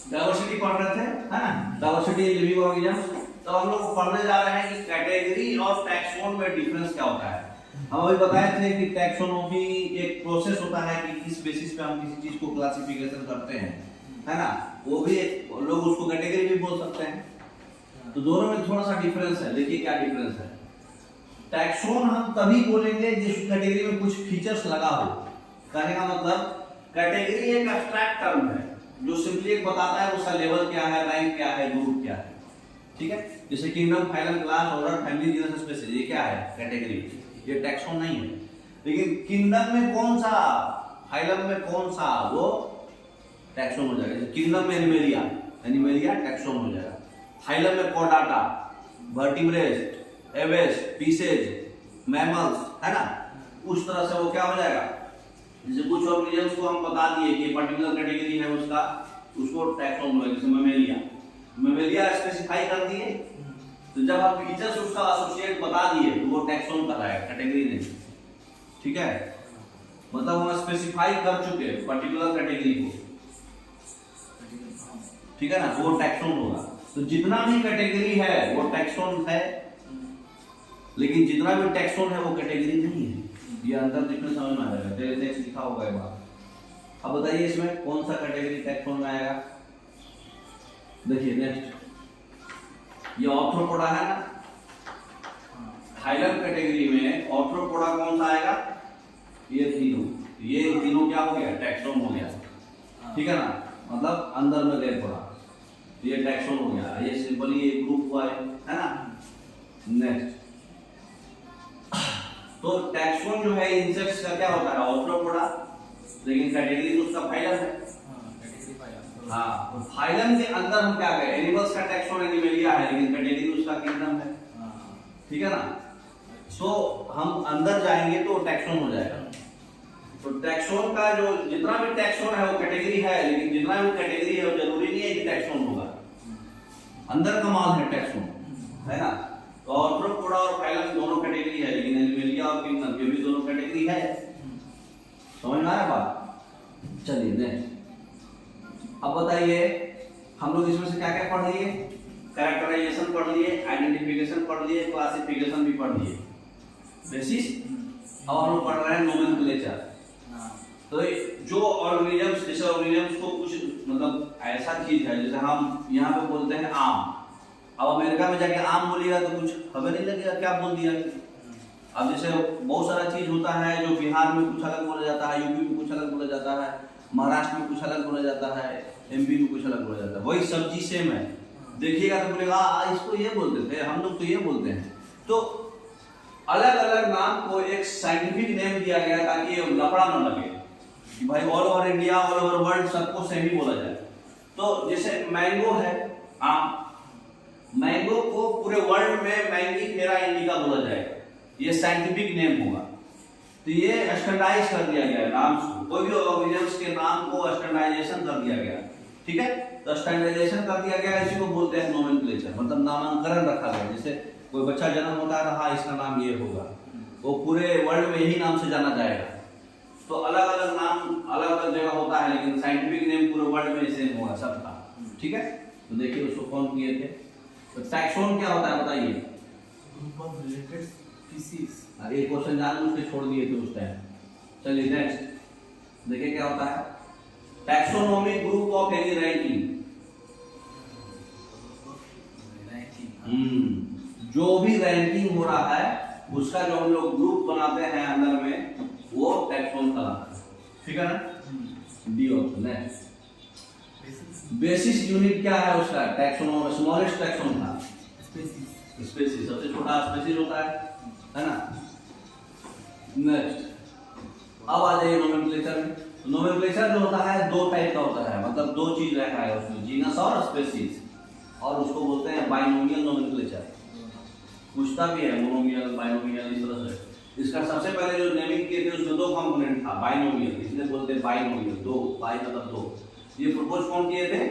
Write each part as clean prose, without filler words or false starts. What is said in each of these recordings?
Diversity पढ़ रहे थे, है ना, डाइवर्सिटी इन लिविंग ऑर्गेनिज्म। तो हम लोग पढ़ने जा रहे हैं कि कैटेगरी और टैक्सोन में डिफरेंस क्या होता है। हम अभी बताए थे कि टैक्सोनॉमी एक प्रोसेस होता है कि किस बेसिस पे हम किसी चीज को क्लासिफिकेशन करते हैं, है ना, वो भी लोग उसको कैटेगरी भी बोल सकते हैं। तो दोनों में थोड़ा सा डिफरेंस है। देखिए क्या डिफरेंस है। टैक्सोन हम तभी बोलेंगे जिस कैटेगरी में कुछ फीचर्स लगा हो। कहने का मतलब कैटेगरी एक एब्स्ट्रैक्ट टर्म है जो सिंपली एक बताता है उसका लेवल क्या है, रैंक क्या है, ग्रुप क्या है, ठीक है। जैसे kingdom, phylum, class, order, family, genus, species, ये क्या है, कैटेगरी। ये टैक्सोन नहीं है। लेकिन किंगडम में कौन सा, फाइलम में कौन सा, वो टैक्सोन हो जाएगा। किंगडम में एनिमेलिया, एनिमेलिया टैक्सोन हो जाएगा। फाइलम में Chordata, vertebrates, Avesh, pieces, mammals, है ना, उस तरह से वो क्या हो जाएगा। जैसे कुछ ऑर्गेनिजम्स को हम बता दिए कि पर्टिकुलर कैटेगरी है उसका, उसको टैक्सोन हो, जैसे मेमेलिया, मेमेलिया स्पेसिफाई कर दिए। तो जब आप फीचर्स उसका एसोसिएट बता दिए तो वो टैक्सोन कराएगा, कैटेगरी नहीं, ठीक है। मतलब हम स्पेसिफाई कर चुके पर्टिकुलर कैटेगरी को, ठीक है ना, वो टैक्सोन होगा। तो जितना भी कैटेगरी है वो टैक्सोन है, लेकिन जितना भी टैक्सोन है वो कैटेगरी नहीं है। ये अंतर डिफरेंस समझ में आ जाएगा। तेरे नेक्स्ट लिखा होगा एक बार। अब बताइए इसमें कौन सा कैटेगरी टैक्सोन में आएगा। देखिए नेक्स्ट, ये ऑर्थ्रोपोडा है ना, फाइलम कैटेगरी में ऑर्थ्रोपोडा कौन सा आएगा, ये तीनों क्या हो गया, टैक्सोन हो गया, ठीक है ना, मतलब अंदर में गए थोड़ा, ये टैक्सोन हो गया। ये सिंपली एक ग्रुप हुआ है ना। नेक्स्ट, तो टैक्सोन जो है इंसेक्ट्स का क्या होता है, ऑर्थ्रोपोडा, लेकिन कैटेगरी तो उसका फाइलम है। हाँ, तो फाइलम के अंदर हम क्या कहें, एनिमल्स का टैक्सोन एनिमेलिया है, लेकिन कैटेगरी उसका किंगडम है, ठीक है ना। सो हम अंदर जाएंगे तो टैक्सोन हो जाएगा। तो टैक्सोन का जो जितना भी टैक्सोन है वो कैटेगरी है, लेकिन जितना भी कैटेगरी है वो जरूरी नहीं है कि टैक्सोन होगा। अंदर का माल है टैक्सोन, है ना। तो ऑर्थ्रोपोडा और फाइलम दोनों कैटेगरी है, लेकिन एनिमेलिया और किंगडम ये भी दोनों कैटेगरी है। समझ में आया बात। चलिए नेक्स्ट, अब बताइए हम लोग इसमें से क्या क्या पढ़ लिए। कैरेक्टराइजेशन पढ़ लिए, आइडेंटिफिकेशन पढ़ लिए, क्लासिफिकेशन भी पढ़ लिए, बेसिस। अब हम लोग पढ़ रहे हैं नोमेनक्लेचर। तो जो ऑर्गेनिजम्स, जैसे ऑर्गेनिजम्स को कुछ मतलब ऐसा चीज है, जैसे हम यहाँ पे बोलते हैं आम। अब अमेरिका में जाके आम बोलिएगा तो कुछ हमें नहीं लगेगा क्या बोल दिया। अब जैसे बहुत सारा चीज होता है जो बिहार में कुछ अलग बोला जाता है, यूपी में कुछ अलग बोला जाता है, महाराष्ट्र में कुछ अलग बोला जाता है, एमपी में कुछ अलग बोला जाता है। वही सब्जी सेम है, देखिएगा तो बोलेगा इसको ये बोलते थे, हम लोग तो ये बोलते हैं। तो अलग अलग नाम को एक साइंटिफिक नेम दिया गया ताकि ये लफड़ा न लगे कि भाई all over India, all over world सबको सेम ही बोला जाए। तो जैसे मैंगो है, आम, मैंगो को पूरे वर्ल्ड में मैंगीफेरा इंडिका बोला जाएगा, ये साइंटिफिक नेम होगा। तो ये स्टैंडर्डाइज कर दिया गया नाम को, कोई भी ऑर्गेनिजम्स के नाम को स्टैंडर्डाइजेशन कर दिया गया, ठीक है। तो स्टैंडर्डाइजेशन कर दिया गया, इसी को बोलते हैं नोमेनक्लेचर, मतलब नामांकन रखा गया। जैसे कोई बच्चा जन्म होता है तो हाँ इसका नाम ये होगा, वो पूरे वर्ल्ड में यही नाम से जाना जाएगा। तो अलग अलग नाम अलग अलग जगह होता है, लेकिन साइंटिफिक नेम पूरे वर्ल्ड में सेम होगा सबका, ठीक है। तो देखिए उसको कौन किए थे। तो टैक्सोन क्या होता है बताइए। Group of related species. ये क्वेश्चन जानबूझ के छोड़ दिए थे उस टाइम। चलिए नेक्स्ट देखिए क्या होता है। Taxonomy group of any ranking, जो भी रैंकिंग हो रहा है उसका जो हम लोग ग्रुप बनाते हैं अंदर में, वो टैक्सोन कहलाता है, ठीक है ना। डी ऑप्शन है। बेसिस यूनिट क्या है उसका, टैक्सोनॉमी स्मॉलेस्ट टैक्सोन था, स्पीशीज सबसे छोटा स्पीशीज होता है ना। नेक्स्ट, अब आ जाइए नोमेनक्लेचर में। नोमेनक्लेचर जो होता है दो टाइप का होता है, मतलब दो चीज रहता है उसमें, जीनस और स्पीशीज, और उसको बोलते हैं बाइनोमियल नोमेनक्लेचर। पूछता भी है मोनोमियल, बाइनोमियल, इस तरह से। इसका सबसे पहले जो नेमिंग किए थे उसमें दो कंपोनेंट था, बाइनोमियल, इसलिए बोलते हैं बाइनोमियल, दो, बाइ मतलब दो। ये प्रपोज कौन किए थे,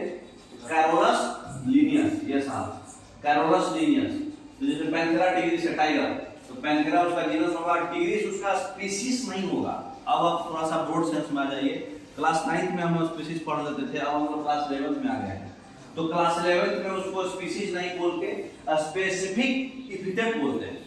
कैरोलस लिनियस, ये साहब कैरोलस लिनियस। तो जैसे पैंथेरा टिग्रिस है टाइगर, तो पैंथेरा उसका जीनस होगा, टिग्रिस उसका स्पीशीज नहीं होगा। अब आप थोड़ा सा ब्रॉड सेंस में आ जाइए। क्लास 9th में हम स्पीशीज पढ़ लेते थे, अब हम लोग क्लास 11th में आ गए हैं। तो क्लास 11th में उसको स्पीशीज नहीं बोल के स्पेसिफिक एपिथेट बोलते हैं।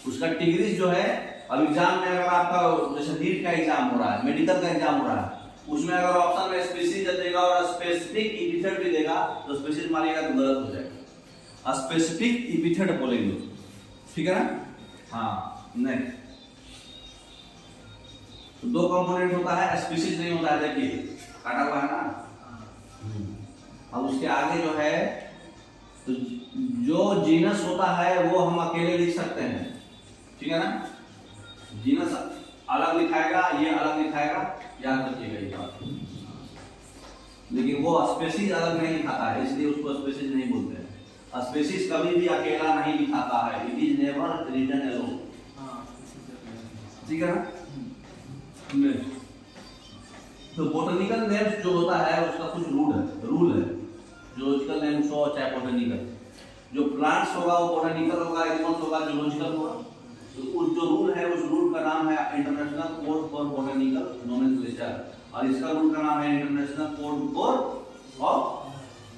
उसका डिग्री जो है, अब एग्जाम में अगर आपका जैसे नीट का एग्जाम हो रहा है, मेडिकल का एग्जाम हो रहा है, उसमें अगर ऑप्शन में स्पीशीज देगा और स्पेसिफिक एपिथेट भी देगा तो स्पीशीज मानिएगा तो गलत हो जाएगा। स्पेसिफिक एपिथेट बोलेंगे, ठीक है ना? हाँ, नेक्स्ट। तो दो कंपोनेंट होता है, स्पीशीज नहीं होता है, देखिए काटा हुआ है ना। अब उसके आगे जो है, तो जो जीनस होता है वो हम अकेले लिख सकते हैं, ठीक है ना? जीनस अलग लिखाएगा, ये अलग लिखाएगा, याद रखिएगा ये बात। लेकिन वो स्पीशीज अलग नहीं लिखाता है, इसलिए उसको स्पीशीज नहीं बोलते हैं। स्पीशीज कभी भी अकेला नहीं लिखाता है, it is never written alone, ठीक है ना? तो बोटनिकल नेम्स जो होता है उसका कुछ रूल है। जूलॉजिकल नेम्स हो चाहे बोटनिकल, जो प्लांट्स होगा वो बोटनिकल होगा, एनिमल्स होगा जूलॉजिकल होगा। तो उस जो रूल है, उस रूल का नाम है international code for botanical nomenclature, और इसका रूल का नाम है international code for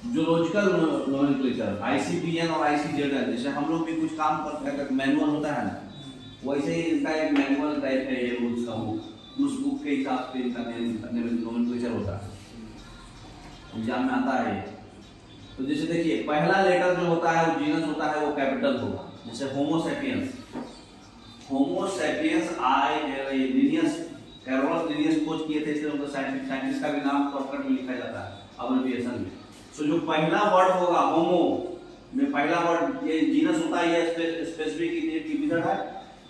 zoological nomenclature, ICPN और ICZN। जैसे हम लोग भी कुछ काम करते हैं, मैनुअल होता है ना, वैसे ही इनका एक मैनुअल टाइप है ये रूल्स का बुक, उस बुक के हिसाब से इनका नोमेनक्लेचर होता है, एग्जाम में आता है। तो जैसे देखिए पहला लेटर जो होता है वो जीनस होता है, वो कैपिटल होगा। जैसे Homo sapiens Linnaeus, Carolus Linnaeus खोज किए थे, इसलिए उनका साइंटिस्ट का भी नाम शॉर्टकट में लिखा जाता है अब्रिविएशन में। तो जो पहला वर्ड होगा होमो में, पहला वर्ड ये जीनस होता है, ये स्पेसिफिक एपिथेट है,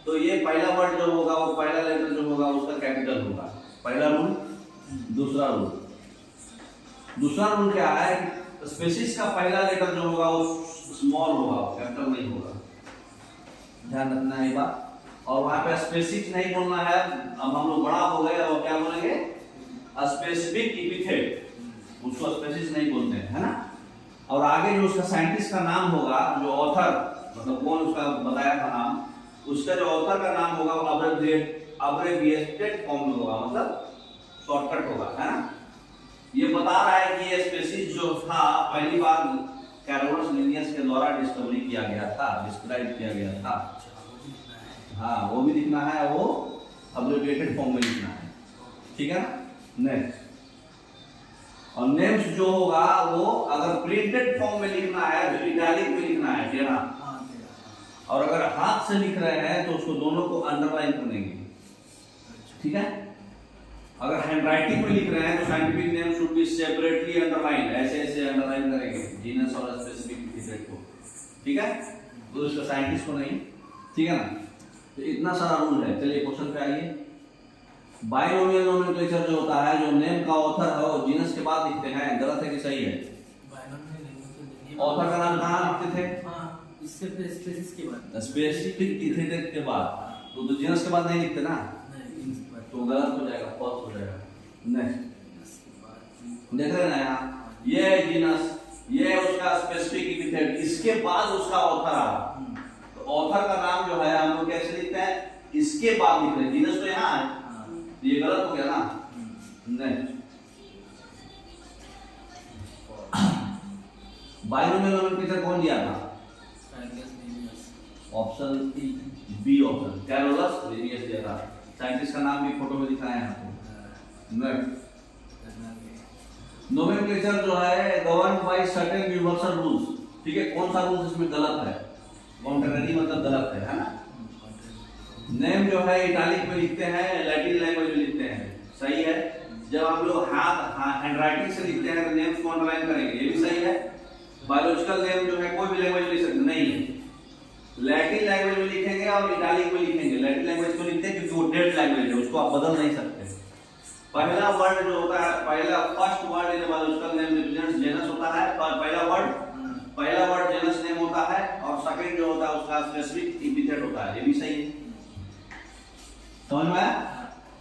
तो ये पहला वर्ड जो होगा, वो पहला लेटर जो होगा उसका कैपिटल होगा, पहला रूल। दूसरा रूल क्या है, स्पीशीज का पहला लेटर जो होगा वो स्मॉल होगा, कैपिटल नहीं होगा, ध्यान रखना है ये बात। और वहां पे स्पेसिफिक नहीं बोलना है, अब हम लोग बड़ा हो गए और क्या बोलेंगे, स्पेसिफिक एपिथेट, उसको स्पीशीज नहीं बोलते हैं, है ना? और आगे जो उसका साइंटिस्ट का नाम होगा, जो ऑथर मतलब कौन उसका बताया था नाम, उसका जो ऑथर का नाम होगा वो अब्रेविएटेड फॉर्म में होगा, मतलब शॉर्टकट होगा, है ना? ये बता रहा है कि ये स्पीशीज जो था पहली बार कैरोलस लिनियस के द्वारा डिस्कवरी किया गया था, डिस्क्राइब किया गया था। हाँ, वो भी लिखना है, वो अब्रेविएटेड फॉर्म में लिखना है, ठीक है ना? नेक्स्ट। और नेम्स जो होगा वो अगर प्रिंटेड फॉर्म में लिखना है तो इटैलिक में लिखना है, टेढ़ा। और अगर हाथ से लिख रहे हैं तो उसको दोनों को अंडरलाइन कर देंगे, ठीक है? अगर हैंडराइटिंग में लिख रहे हैं तो scientific name should be separately underline, ऐसे अंडरलाइन करेंगे जीनस और स्पेसिफिक एपिथेट को, ठीक है? तो उसका साइंटिस्ट को नहीं, ठीक है ना? तो इतना सारा रूल है। चलिए क्वेश्चन पे आइए। बाइनोमियल नोमेनक्लेचर जो होता है, जो नेम का ऑथर है वो जीनस के बाद लिखते हैं, गलत है कि सही है? ऑथर का नाम कहाँ लिखते थे? इससे स्पेसिस के बाद, स्पेसिफिक एपिथेट के बाद, तो जीनस के बाद नहीं लिखते ना, तो गलत हो जाएगा, फॉल्स हो जाएगा। नेक्स्ट देख रहे हैं ना, यहाँ ये जीनस, ये उसका स्पेसिफिक एपिथेट, इसके बाद उसका ऑथर आ रहा। तो ऑथर का नाम जो है हम लोग कैसे लिखते हैं, इसके बाद लिख रहे हैं, जीनस तो यहाँ है, तो ये गलत हो गया ना। नेक्स्ट, बाइनोमियल नोमेनक्लेचर कौन दिया था? Option B, option Carolus Linnaeus दिया था। साइंटिस्ट का नाम भी फोटो में दिखाया है आपको। नेक्स्ट, नोमेनक्लेचर जो है govern by certain universal rules, ठीक है? कौन सा रूल इसमें गलत है? कॉन्ट्ररी मतलब गलत है ना? नेम जो है इटालिक में लिखते हैं, लैटिन लैंग्वेज में लिखते हैं, सही है। जब हम लोग हैंडराइटिंग से लिखते हैं तो नेम्स को अंडरलाइन करेंगे, ये भी सही है। बायोलॉजिकल नेम जो है कोई भी लैंग्वेज लिख सकते नहीं है, लैटिन लैंग्वेज में लिखेंगे और इटालिक में लिखेंगे। लैटिन लैंग्वेज को लिखते हैं क्योंकि वो डेड लैंग्वेज है, उसको आप बदल नहीं सकते। पहला वर्ड जो होता है, पहला first word in biological name represents genus होता है, पहला वर्ड जेनस नेम होता है, और सेकंड जो होता है उसका स्पेसिफिक एपिथेट होता है, ये भी सही है। समझ में आया?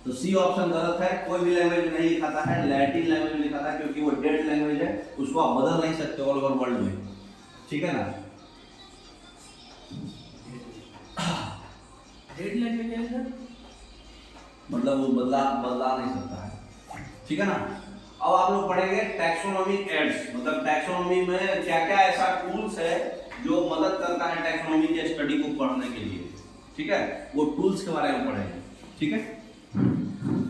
तो सी ऑप्शन गलत है, कोई भी लैंग्वेज में नहीं लिखा है, लैटिन लैंग्वेज में लिखा था क्योंकि वो डेड लैंग्वेज है, उसको आप बदल नहीं सकते ऑल ओवर वर्ल्ड में, ठीक है ना? डेड लैंग्वेज है सर, मतलब वो बदला नहीं सकता है। ठीक है ना। अब आप लोग पढ़ेंगे टैक्सोनॉमिक एड्स, मतलब टैक्सोनॉमी में क्या क्या ऐसा टूल्स है जो मदद करता है टैक्सोनॉमी के स्टडी को पढ़ने के लिए। ठीक है, वो टूल्स के बारे में पढ़ेंगे। ठीक है।